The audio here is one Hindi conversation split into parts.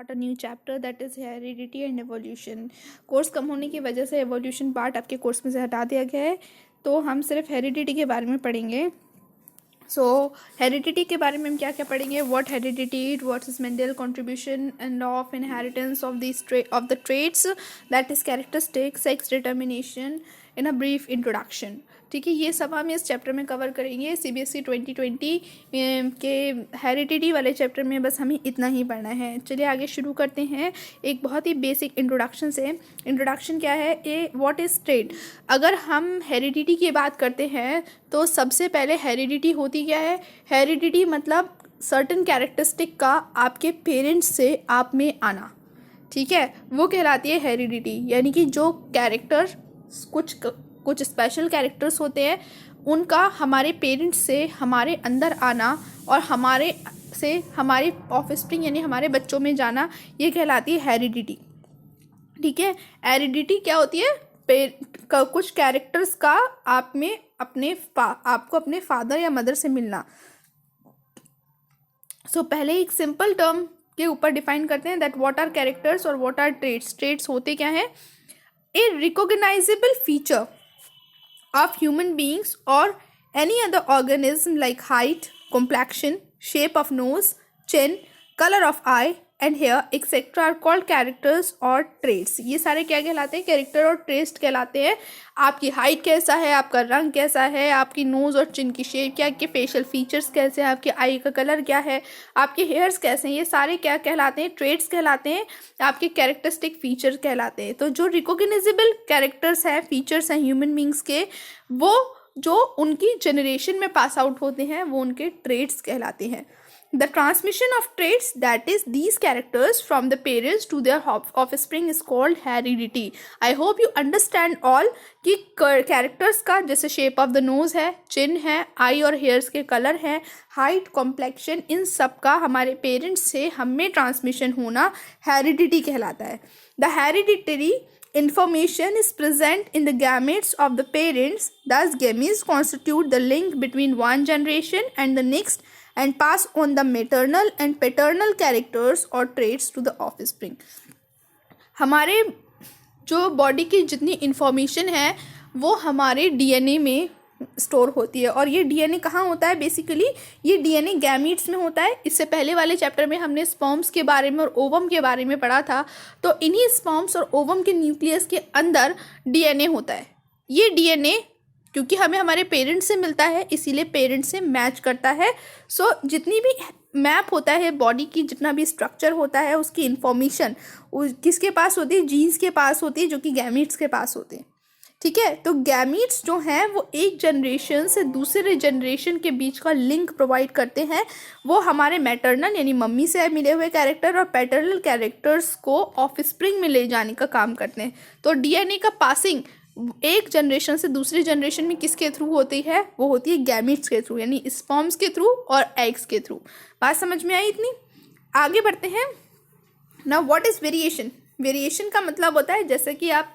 start a new chapter that is heredity and evolution. Course कम होने की वजह से एवोल्यूशन पार्ट आपके कोर्स में से हटा दिया गया है, तो हम सिर्फ हेरिडिटी के बारे में पढ़ेंगे. सो हेरिडिटी के बारे में हम क्या क्या पढ़ेंगे. What heredity, what is Mendel contribution end of inheritance of the traits that is characteristic, sex determination in a brief introduction. ठीक है, ये सब हम इस चैप्टर में कवर करेंगे. CBSE 2020 के हेरिडिटी वाले चैप्टर में बस हमें इतना ही पढ़ना है. चलिए आगे शुरू करते हैं एक बहुत ही बेसिक इंट्रोडक्शन से. इंट्रोडक्शन क्या है? What is trait. अगर हम हेरिडिटी की बात करते हैं तो सबसे पहले हेरिडिटी होती क्या है? हेरिडिटी मतलब सर्टेन कैरेक्टरिस्टिक का आपके पेरेंट्स से आप में आना. ठीक है, वो कहलाती है हेरिडिटी. यानी कि जो कैरेक्टर कुछ स्पेशल कैरेक्टर्स होते हैं उनका हमारे पेरेंट्स से हमारे अंदर आना और हमारे से हमारे ऑफस्प्रिंग यानी हमारे बच्चों में जाना, ये कहलाती है हेरिडिटी. ठीक है, हेरिडिटी क्या होती है? कुछ कैरेक्टर्स का आप में आपको अपने फादर या मदर से मिलना. सो पहले एक सिंपल टर्म के ऊपर डिफाइन करते हैं दैट व्हाट आर कैरेक्टर्स और व्हाट आर ट्रेट्स. ट्रेट्स होते क्या है? A recognisable feature of human beings or any other organism like height, complexion, shape of nose, chin, color of eye and hair etc. are called characters or traits. ये सारे क्या कहलाते हैं? कैरेक्टर और ट्रेट्स कहलाते हैं. आपकी हाइट कैसा है, आपका रंग कैसा है, आपकी नोज और चिन की शेप क्या, आपके फेशियल फीचर्स कैसे हैं, आपके आई का कलर क्या है, आपके हेयर्स कैसे हैं, ये सारे क्या कहलाते हैं? ट्रेट्स कहलाते हैं. आपके कैरेक्टरिस्टिक फीचर कहलाते हैं. तो जो रिकॉग्नाइजेबल कैरेक्टर्स हैं, फीचर्स हैं ह्यूमन बींग्स के, वो जो उनकी जनरेशन में पास आउट होते हैं वो उनके ट्रेट्स कहलाते हैं. The transmission of traits, that is these characters from the parents to their offspring, is called heredity. I hope you understand all कि कैरेक्टर्स का जैसे शेप ऑफ द नोज है, चिन है, आई और हेयर्स के कलर है, हाइट, कॉम्प्लेक्शन, इन सब का हमारे पेरेंट्स से हमें ट्रांसमिशन होना हेरिडिटी कहलाता है. The hereditary information is present in the gametes of the parents. Thus gametes constitute the link between one generation and the next and pass on the maternal and paternal characters or traits to the offspring. हमारे जो बॉडी की जितनी इंफॉर्मेशन है वो हमारे डीएनए में स्टोर होती है. और ये डीएनए कहाँ होता है? बेसिकली ये डीएनए गैमीट्स में होता है. इससे पहले वाले चैप्टर में हमने स्पर्म्स के बारे में और ओवम के बारे में पढ़ा था. तो इन्हीं स्पर्म्स और ओवम के न्यूक्लियस के अंदर डीएनए होता है. ये डीएनए क्योंकि हमें हमारे पेरेंट्स से मिलता है इसीलिए पेरेंट्स से मैच करता है. सो जितनी भी मैप होता है बॉडी की, जितना भी स्ट्रक्चर होता है, उसकी इंफॉर्मेशन किसके पास होती है? जीन्स के पास होती है, जो कि गैमीट्स के पास होते हैं. ठीक है, तो गैमीट्स जो हैं वो एक जनरेशन से दूसरे जनरेशन के बीच का लिंक प्रोवाइड करते हैं. वो हमारे मैटरनल यानी मम्मी से मिले हुए कैरेक्टर और पैटर्नल कैरेक्टर्स को ऑफस्प्रिंग में ले जाने का काम करते हैं. तो डीएनए का पासिंग एक जनरेशन से दूसरी जनरेशन में किसके थ्रू होती है? वो होती है गैमीट्स के थ्रू, यानी स्पर्म्स के थ्रू और एग्स के थ्रू. बात समझ में आई इतनी? आगे बढ़ते हैं. Now what is variation. Variation का मतलब होता है, जैसे कि आप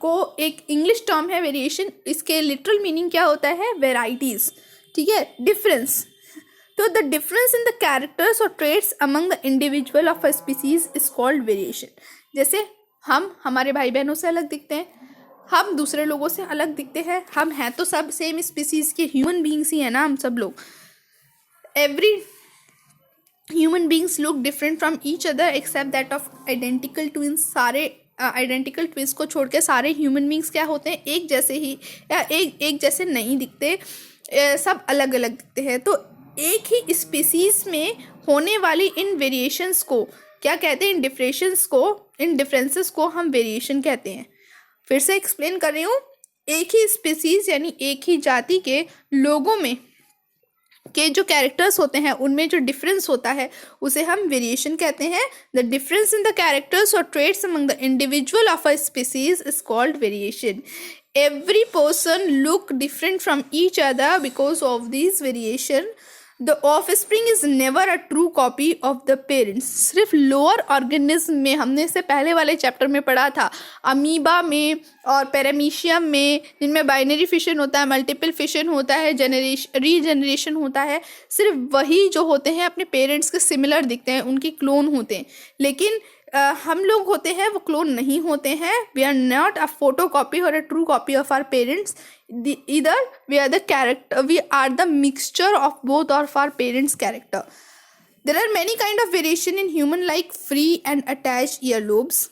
को एक इंग्लिश टर्म है वेरिएशन, इसके लिटरल मीनिंग क्या होता है? वेराइटीज. ठीक है, डिफरेंस. तो the difference in the characters और traits among the individual of a species is called variation. जैसे हम हमारे भाई बहनों से अलग दिखते हैं, हम दूसरे लोगों से अलग दिखते हैं, हम हैं तो सब सेम स्पीसीज के ह्यूमन बींग्स ही है ना, हम सब लोग. Every human beings look different from each other except that of identical twins. सारे आइडेंटिकल ट्विंस को छोड़ के सारे ह्यूमन बींग्स क्या होते हैं? एक जैसे ही या एक जैसे नहीं दिखते, सब अलग अलग दिखते हैं. तो एक ही स्पीसीज में होने वाली इन वेरिएशंस को क्या कहते हैं? इन डिफरेंसेस को हम वेरिएशन कहते हैं. फिर से एक्सप्लेन कर रही हूँ. एक ही स्पीसीज यानी एक ही जाति के लोगों में के जो कैरेक्टर्स होते हैं उनमें जो डिफरेंस होता है उसे हम वेरिएशन कहते हैं. The difference in the characters और traits among the individual of a species is called variation. Every person look different from each other because of this variation. The offspring is never a true copy of the parents. सिर्फ लोअर ऑर्गेनिज्म में, हमने इससे पहले वाले चैप्टर में पढ़ा था, अमीबा में और पैरामीशियम में, जिनमें बाइनरी फिशन होता है, मल्टीपल फिशन होता है, रीजनरेशन होता है, सिर्फ वही जो होते हैं अपने पेरेंट्स के सिमिलर दिखते हैं, उनकी क्लोन होते हैं। लेकिन हम लोग होते हैं वो क्लोन नहीं होते हैं। We are not a photo copy और a true copy of our parents, either we are the character, we are the mixture of both of our parents character. There are many kind of variation in human like free and attached earlobes.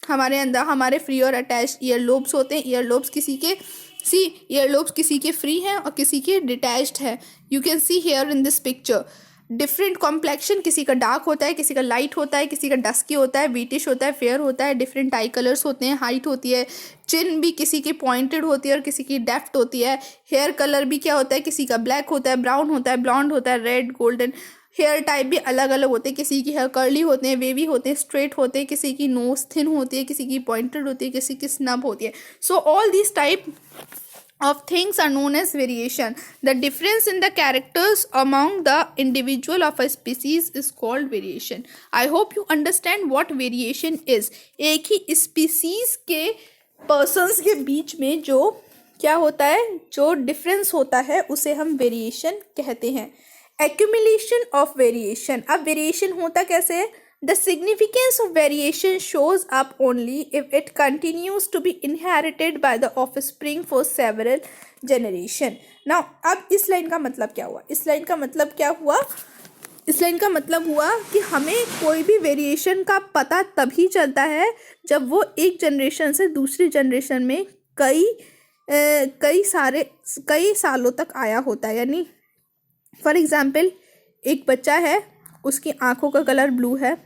हमारे अंदर हमारे फ्री और अटैच्ड ईयरलोब्स होते हैं। ईयरलोब्स किसी के ईयरलोब्स किसी के फ्री हैं और किसी के डिटैच्ड है। You can see here in this picture different complexion, किसी का डार्क होता है, किसी का लाइट होता है, किसी का डस्की होता है, व्हीटिश होता है, फेयर होता है, डिफरेंट आई कलर्स होते हैं, हाइट होती है, चिन भी किसी की पॉइंटेड होती है और किसी की डेप्थ होती है, हेयर कलर भी क्या होता है, किसी का ब्लैक होता है, ब्राउन होता है, ब्लॉन्ड होता है, रेड, गोल्डन। हेयर टाइप भी अलग अलग होते हैं, किसी की हेयर कर्ली होते हैं, वेवी होते हैं, स्ट्रेट होते हैं, किसी की नोज थिन होती है, किसी की पॉइंटेड होती है, किसी की स्नब होती है। So all this type of things are known as variation. The difference in the characters among the individual of a species is called variation. I hope you understand what variation is. एक ही species के persons के बीच में जो क्या होता है, जो difference होता है, उसे हम variation कहते हैं। Accumulation of variation. अब variation होता कैसे है? The significance of variation shows up only if it continues to be inherited by the offspring for several generation. Now, अब इस लाइन का मतलब क्या हुआ? इस लाइन का मतलब क्या हुआ? इस लाइन का मतलब हुआ कि हमें कोई भी वेरिएशन का पता तभी चलता है जब वो एक जनरेशन से दूसरी जनरेशन में कई सालों तक आया होता है। यानी फॉर एग्जाम्पल, एक बच्चा है, उसकी आंखों का कलर ब्लू है,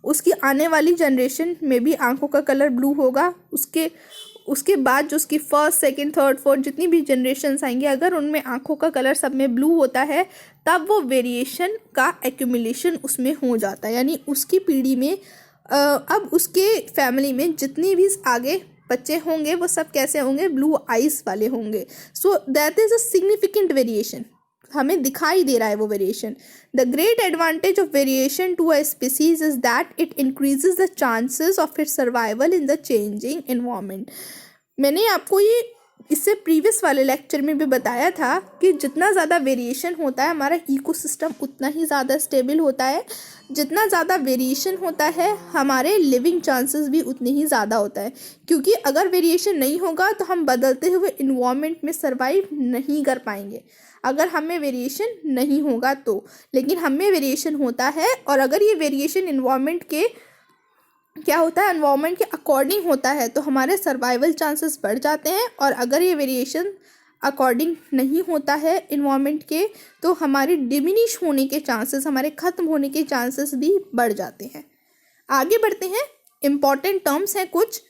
उसकी आने वाली जनरेशन में भी आंखों का कलर ब्लू होगा। उसके बाद जो उसकी फर्स्ट, सेकंड, थर्ड, फोर्थ जितनी भी जनरेशन्स आएंगी, अगर उनमें आंखों का कलर सब में ब्लू होता है, तब वो वेरिएशन का एक्यूमुलेशन उसमें हो जाता है। यानी उसकी पीढ़ी में अब उसके फैमिली में जितनी भी आगे बच्चे होंगे वो सब कैसे होंगे? ब्लू आइज वाले होंगे। So that is a significant variation, हमें दिखाई दे रहा है वो variation. The great advantage of variation to a species is that it increases the chances of it survival in the changing environment. मैंने आपको ये इससे प्रीवियस वाले लेक्चर में भी बताया था कि जितना ज़्यादा वेरिएशन होता है हमारा इकोसिस्टम उतना ही ज़्यादा स्टेबल होता है। जितना ज़्यादा वेरिएशन होता है हमारे लिविंग चांसेस भी उतने ही ज़्यादा होता है, क्योंकि अगर वेरिएशन नहीं होगा तो हम बदलते हुए इन्वायरमेंट में सर्वाइव नहीं कर पाएंगे, अगर हमें वेरिएशन नहीं होगा तो। लेकिन हमें वेरिएशन होता है, और अगर ये वेरिएशन इन्वायरमेंट के क्या होता है, एनवायरनमेंट के अकॉर्डिंग होता है, तो हमारे सर्वाइवल चांसेस बढ़ जाते हैं। और अगर ये वेरिएशन अकॉर्डिंग नहीं होता है इन्वायरमेंट के, तो हमारे डिमिनिश होने के चांसेस, हमारे ख़त्म होने के चांसेस भी बढ़ जाते हैं। आगे बढ़ते हैं, इम्पॉर्टेंट टर्म्स हैं कुछ।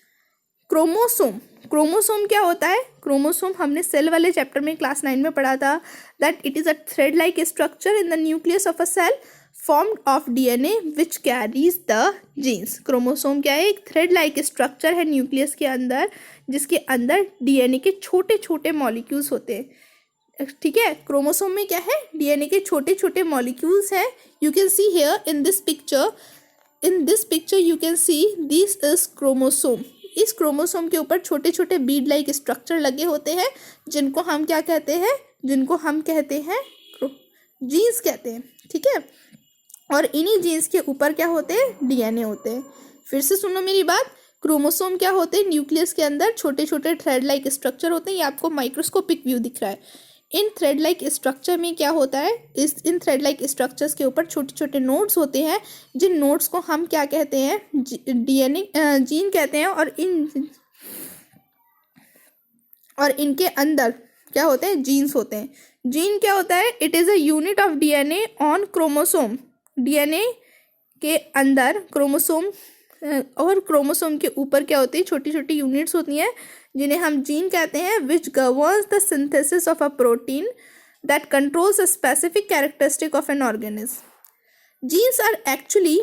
क्रोमोसोम। क्रोमोसोम क्या होता है? क्रोमोसोम हमने सेल वाले चैप्टर में क्लास 9 में पढ़ा था, that it is a thread like structure in the nucleus of a cell formed of DNA which carries the genes. Chromosome क्या है? एक थ्रेड लाइक स्ट्रक्चर है न्यूक्लियस के अंदर, जिसके अंदर डीएनए के छोटे छोटे मॉलिक्यूल्स होते हैं। ठीक है, क्रोमोसोम में क्या है? डीएनए के छोटे छोटे मॉलिक्यूल्स हैं। You can see here in this picture you can see this is chromosome. इस क्रोमोसोम के ऊपर छोटे छोटे बीड लाइक स्ट्रक्चर लगे होते हैं, जिनको हम क्या कहते हैं? जिनको हम कहते हैं जीन्स कहते हैं। ठीक है, और इन्हीं जीन्स के ऊपर क्या होते हैं? डीएनए होते हैं। फिर से सुनो मेरी बात, क्रोमोसोम क्या होते हैं? न्यूक्लियस के अंदर छोटे छोटे थ्रेड लाइक स्ट्रक्चर होते हैं। ये आपको माइक्रोस्कोपिक व्यू दिख रहा है। इन थ्रेड लाइक स्ट्रक्चर में क्या होता है? इन थ्रेड लाइक स्ट्रक्चर्स के ऊपर छोटे छोटे नोड्स होते हैं, जिन नोड्स को हम क्या कहते हैं? डीएनए जीन कहते हैं। और इनके अंदर क्या होते हैं? जीन्स होते हैं। जीन क्या होता है? It is a unit of DNA on chromosome. DNA के अंदर क्रोमोसोम और क्रोमोसोम के ऊपर क्या होती है? छोटी छोटी यूनिट्स होती हैं, जिन्हें हम जीन कहते हैं, which governs the synthesis of a protein that controls a specific characteristic of an organism. Genes are actually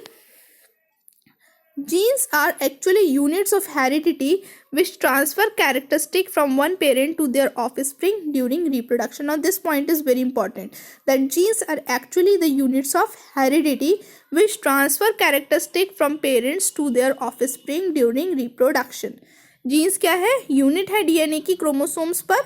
Genes are actually units of heredity which transfer characteristic from one parent to their offspring during reproduction. Now this point is very important, that genes are actually the units of heredity which transfer characteristic from parents to their offspring during reproduction. Genes क्या है? यूनिट है डीएनए की क्रोमोसोम्स पर,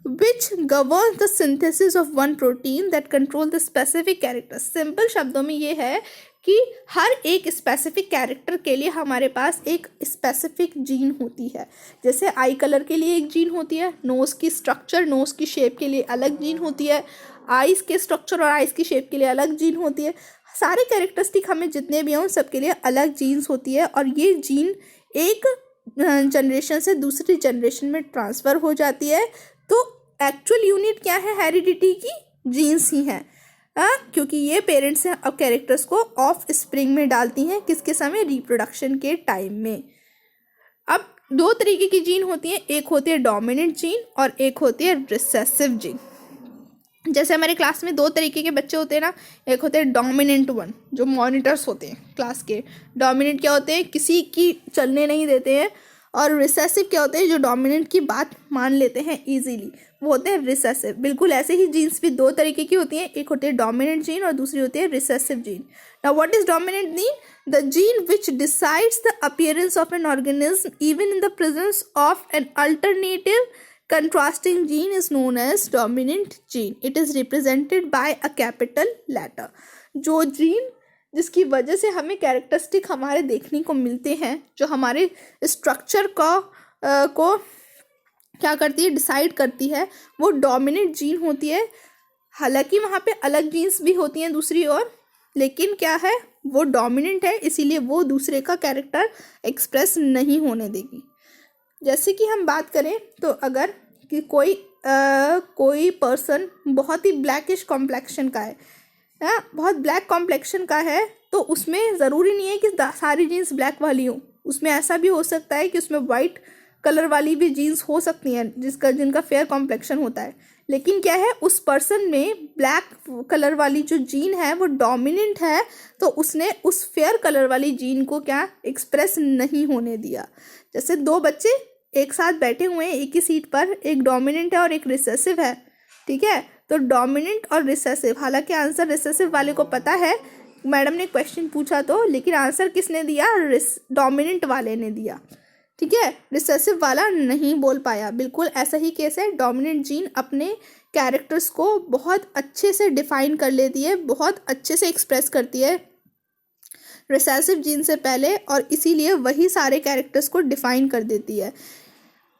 which governs the synthesis of one protein that control the specific character. Simple शब्दों में ये है कि हर एक स्पेसिफिक कैरेक्टर के लिए हमारे पास एक स्पेसिफिक जीन होती है. जैसे आई कलर के लिए एक जीन होती है, नोज़ की स्ट्रक्चर, नोज़ की शेप के लिए अलग जीन होती है, आइज़ के स्ट्रक्चर और आइज़ की शेप के लिए अलग जीन होती है. सारे कैरेक्टरिस्टिक हमें जितने भी हों सबके लिए अलग जीन्स होती है, और ये जीन एक जनरेशन से दूसरी जनरेशन में ट्रांसफ़र हो जाती है. तो एक्चुअल यूनिट क्या है हेरिडिटी की? जीन्स ही हैं, क्योंकि ये पेरेंट्स हैं अब कैरेक्टर्स को ऑफ स्प्रिंग में डालती हैं. किसके समय? रिप्रोडक्शन के टाइम में. अब दो तरीके की जीन होती हैं, एक होती है डोमिनेंट जीन और एक होती है रिसेसिव जीन. जैसे हमारे क्लास में दो तरीके के बच्चे होते हैं ना, एक होते हैं डोमिनेंट वन जो मॉनिटर्स होते हैं क्लास के. डोमिनेंट क्या होते हैं? किसी की चलने नहीं देते हैं. और रिसेसिव क्या होते हैं? जो डोमिनेंट की बात मान लेते हैं इजीली, वो होते हैं रिसेसिव. बिल्कुल ऐसे ही जीन्स भी दो तरीके की होती हैं, एक होती है डोमिनेंट जीन और दूसरी होती है recessive gene. Now what is dominant gene? The gene which decides the appearance of an organism even in the presence of an alternative contrasting gene is known as dominant gene. It is represented by a capital letter. जो जीन जिसकी वजह से हमें कैरेक्टरिस्टिक हमारे देखने को मिलते हैं, जो हमारे स्ट्रक्चर को क्या करती है? डिसाइड करती है, वो डोमिनेंट जीन होती है. हालांकि वहाँ पे अलग जीन्स भी होती हैं दूसरी ओर, लेकिन क्या है? वो डोमिनेंट है, इसीलिए वो दूसरे का कैरेक्टर एक्सप्रेस नहीं होने देगी. जैसे कि हम बात करें तो अगर कि कोई पर्सन बहुत ही ब्लैकिश कॉम्प्लेक्शन का है, बहुत ब्लैक कॉम्प्लेक्शन का है, तो उसमें ज़रूरी नहीं है कि सारी जीन्स ब्लैक वाली हों. उसमें ऐसा भी हो सकता है कि उसमें वाइट कलर वाली भी जीन्स हो सकती हैं जिनका फेयर कॉम्प्लेक्शन होता है. लेकिन क्या है? उस पर्सन में ब्लैक कलर वाली जो जीन है वो डोमिनेंट है, तो उसने उस फेयर कलर वाली जीन को क्या एक्सप्रेस नहीं होने दिया. जैसे दो बच्चे एक साथ बैठे हुए हैं एक ही सीट पर, एक डोमिनेंट है और एक रिसेसिव है. ठीक है, तो डोमिनेंट और रिसेसिव, हालांकि आंसर रिसेसिव वाले को पता है, मैडम ने क्वेश्चन पूछा तो, लेकिन आंसर किसने दिया? डोमिनेंट वाले ने दिया. ठीक है, रिसेसिव वाला नहीं बोल पाया. बिल्कुल ऐसा ही केस है. डोमिनेंट जीन अपने कैरेक्टर्स को बहुत अच्छे से डिफाइन कर लेती है, बहुत अच्छे से एक्सप्रेस करती है रिसेसिव जीन से पहले, और इसीलिए वही सारे कैरेक्टर्स को डिफाइन कर देती है.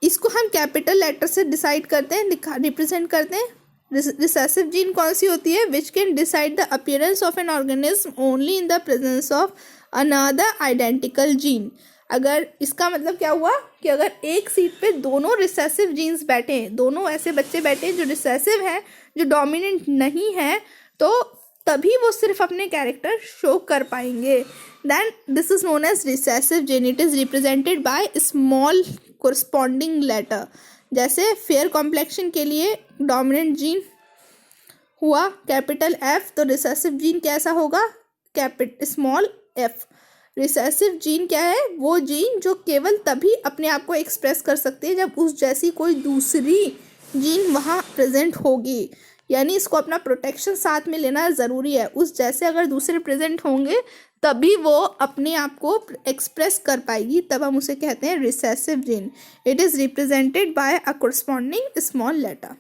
इसको हम कैपिटल लेटर से डिसाइड करते हैं, रिप्रेजेंट करते हैं. रिसेसिव जीन कौन सी होती है? Which can decide the appearance of an organism only in the presence of another identical gene. अगर इसका मतलब क्या हुआ कि अगर एक सीट पे दोनों रिसेसिव जीन्स बैठे हैं, दोनों ऐसे बच्चे बैठे हैं जो रिसेसिव हैं, जो डोमिनेंट नहीं है, तो तभी वो सिर्फ अपने कैरेक्टर शो कर पाएंगे. Then this is known as recessive gene. It is represented by small corresponding letter. जैसे फेयर कॉम्प्लेक्शन के लिए डोमिनेंट जीन हुआ कैपिटल एफ, तो रिसेसिव जीन कैसा होगा? Small F. रिसेसिव जीन क्या है? वो जीन जो केवल तभी अपने आप को एक्सप्रेस कर सकती है जब उस जैसी कोई दूसरी जीन वहाँ प्रेजेंट होगी. यानी इसको अपना प्रोटेक्शन साथ में लेना ज़रूरी है. उस जैसे अगर दूसरे प्रेजेंट होंगे तभी वो अपने आप को एक्सप्रेस कर पाएगी, तब हम उसे कहते हैं recessive gene. It is represented by a corresponding small letter.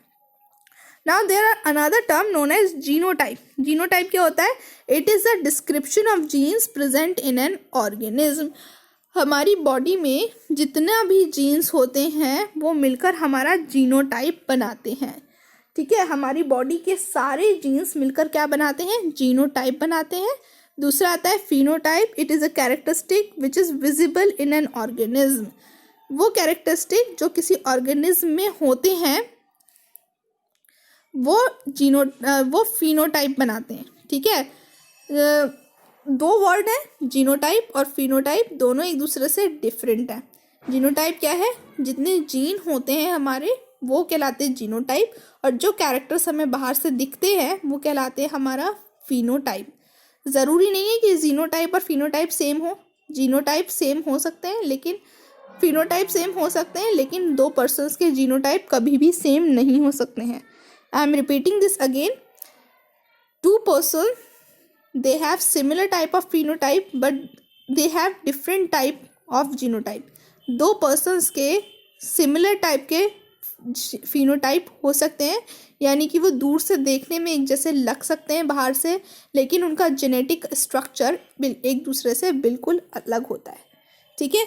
Now there are another term known as genotype. Genotype क्या होता है? It is a description of genes present in an organism. हमारी बॉडी में जितना भी जीन्स होते हैं वो मिलकर हमारा जीनोटाइप बनाते हैं. ठीक है, हमारी बॉडी के सारे जीन्स मिलकर क्या बनाते हैं? जीनोटाइप बनाते हैं. दूसरा आता है phenotype. It is a characteristic which is visible in an organism. वो कैरेक्टरिस्टिक जो किसी ऑर्गेनिज्म में होते हैं वो फिनोटाइप बनाते हैं. ठीक है, दो वर्ड हैं, जीनोटाइप और फिनोटाइप, दोनों एक दूसरे से डिफरेंट है. जीनोटाइप क्या है? जितने जीन होते हैं हमारे वो कहलाते हैं जीनोटाइप, और जो कैरेक्टर्स हमें बाहर से दिखते हैं वो कहलाते हैं हमारा फिनोटाइप. ज़रूरी नहीं है कि जीनोटाइप और फिनोटाइप सेम हो. जीनोटाइप सेम हो सकते हैं लेकिन फिनोटाइप सेम हो सकते हैं, लेकिन दो पर्सन्स के जीनोटाइप कभी भी सेम नहीं हो सकते हैं. I am repeating this again. Two person they have similar type of phenotype but they have different type of genotype. दो persons के similar type के phenotype हो सकते हैं, यानी कि वो दूर से देखने में एक जैसे लग सकते हैं बाहर से, लेकिन उनका जेनेटिक स्ट्रक्चर एक दूसरे से बिल्कुल अलग होता है. ठीक है,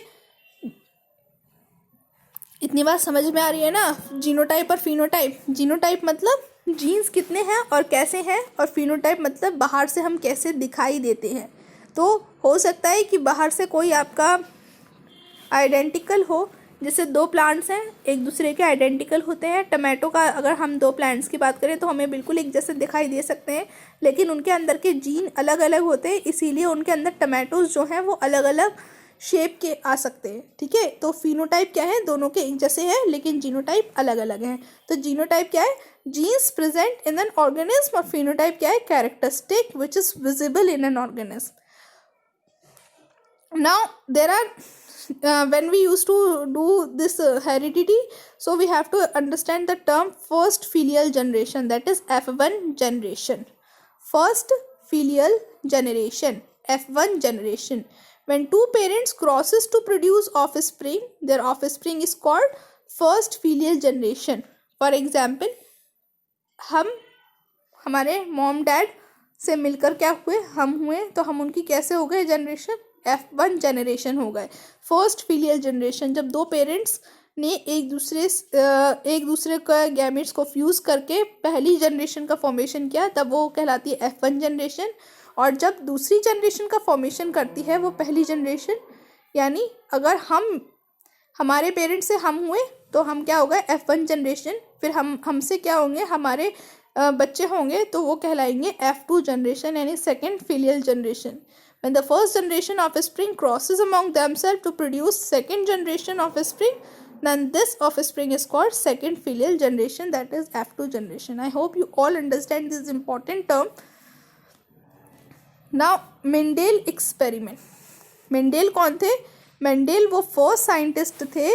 इतनी बात समझ में आ रही है ना. जीनोटाइप और फिनोटाइप. जीनोटाइप मतलब जीन्स कितने हैं और कैसे हैं, और फिनोटाइप मतलब बाहर से हम कैसे दिखाई देते हैं. तो हो सकता है कि बाहर से कोई आपका आइडेंटिकल हो, जैसे दो प्लांट्स हैं एक दूसरे के आइडेंटिकल होते हैं. टमाटो का अगर हम दो प्लांट्स की बात करें तो हमें बिल्कुल एक जैसे दिखाई दे सकते हैं, लेकिन उनके अंदर के जीन अलग अलग होते हैं, इसीलिए उनके अंदर टमाटोज जो हैं वो अलग अलग शेप के आ सकते हैं. ठीक है, तो फिनोटाइप क्या है, दोनों के एक जैसे हैं लेकिन जीनोटाइप अलग अलग हैं. तो जीनोटाइप क्या है, genes present in an organism, और फिनोटाइप क्या है, characteristic which is visible in an organism. Now there are when we used to do this heredity, so we have to understand the term first filial generation, that is F1 generation. First filial generation, F1 generation. When two parents crosses to produce offspring, their offspring is called first filial generation. For example, हम हमारे मॉम डैड से मिलकर क्या हुए, हम हुए, तो हम उनकी कैसे हो गए जनरेशन, F1 जनरेशन हो गए. फर्स्ट फीलियल जनरेशन, जब दो पेरेंट्स ने एक दूसरे का गैमेट्स को फ्यूज़ करके पहली जनरेशन का फॉर्मेशन किया, तब वो कहलाती है F1 जनरेशन. और जब दूसरी जनरेशन का फॉर्मेशन करती है वो पहली जनरेशन, यानी अगर हमारे पेरेंट्स से हम हुए तो हम क्या हो गए, F1 जनरेशन. फिर हमसे क्या होंगे, हमारे बच्चे होंगे तो वो कहलाएंगे F2 जनरेशन, यानी second filial generation. When the first generation of offspring crosses among themselves to produce second generation of offspring, then this offspring is called second filial generation, that is F2 generation. I hope you all understand this important term. Now Mendel experiment. Mendel कौन थे, मेंडेल वो फर्स्ट साइंटिस्ट थे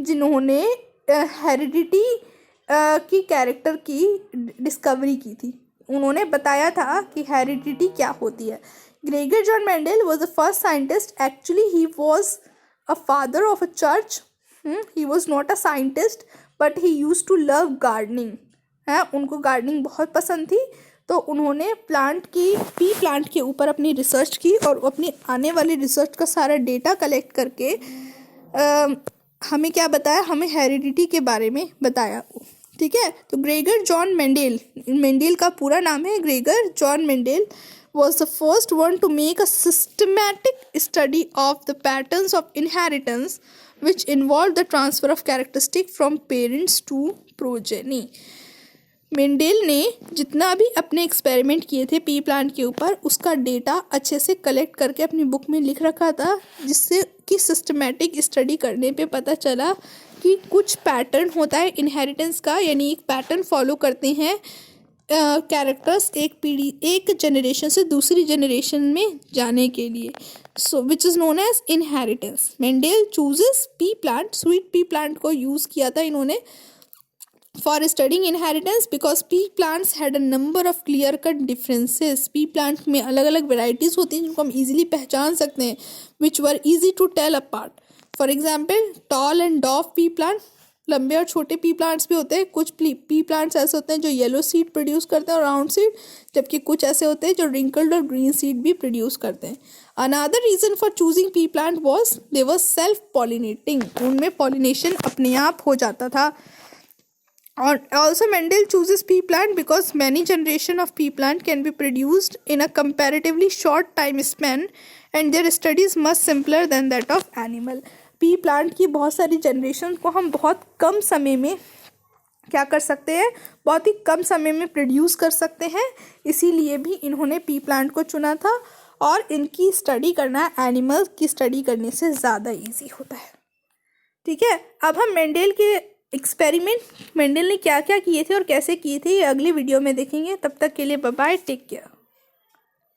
जिन्होंने हेरिडिटी की कैरेक्टर की डिस्कवरी की थी. उन्होंने बताया था कि हेरिडिटी क्या होती है. Gregor John Mendel was the first scientist. Actually, he was a father of a church. He was not a scientist, but he used to love gardening. उनको गार्डनिंग बहुत पसंद थी, तो उन्होंने पी प्लांट के ऊपर अपनी रिसर्च की और अपनी आने वाली रिसर्च का सारा डेटा कलेक्ट करके हमें क्या बताया, हमें हेरिडिटी के बारे में बताया. ठीक है, तो ग्रेगर जॉन मेंडेल का पूरा नाम है Gregor John Mendel, was the first one to make a systematic study of the patterns of inheritance which involved the transfer of characteristics from parents to progeny. Mendel ने जितना भी अपने एक्सपेरिमेंट किए थे पी प्लांट के ऊपर, उसका डेटा अच्छे से कलेक्ट करके अपनी बुक में लिख रखा था, जिससे कि सिस्टमेटिक स्टडी करने पे पता चला कि कुछ पैटर्न होता है इनहेरिटेंस का, यानी एक पैटर्न फॉलो करते हैं कैरेक्टर्स एक जनरेशन से दूसरी जनरेशन में जाने के लिए. So which is known as inheritance. Mendel chooses pea plant, sweet pea plant को यूज़ किया था इन्होंने for studying inheritance, because pea plants had a number of clear cut differences. Pea plant में अलग अलग वेराइटीज़ होती हैं जिनको हम ईजिली पहचान सकते हैं, which were easy to tell apart. For example tall and dwarf pea plant, लंबे और छोटे पी प्लांट्स भी होते हैं. कुछ पी प्लांट्स ऐसे होते हैं जो येलो सीड प्रोड्यूस करते हैं और राउंड सीड, जबकि कुछ ऐसे होते हैं जो रिंकल्ड और ग्रीन सीड भी प्रोड्यूस करते हैं. Another reason for choosing pea plant was they were self pollinating, उनमें पॉलिनेशन अपने आप हो जाता था. और also Mendel chooses pea plant because many generation of pea plant can be produced in a comparatively short time span and their studies much simpler than that of animal. Pea plant की बहुत सारी जनरेशन को हम बहुत कम समय में क्या कर सकते हैं, बहुत ही कम समय में प्रोड्यूस कर सकते हैं, इसीलिए भी इन्होंने पी प्लांट को चुना था. और इनकी स्टडी करना एनिमल की स्टडी करने से ज़्यादा इजी होता है. ठीक है, अब हम मेंडेल के एक्सपेरिमेंट, मेंडेल ने क्या क्या किए थे और कैसे किए थे, ये अगली वीडियो में देखेंगे. तब तक के लिए बाय बाय, टेक केयर.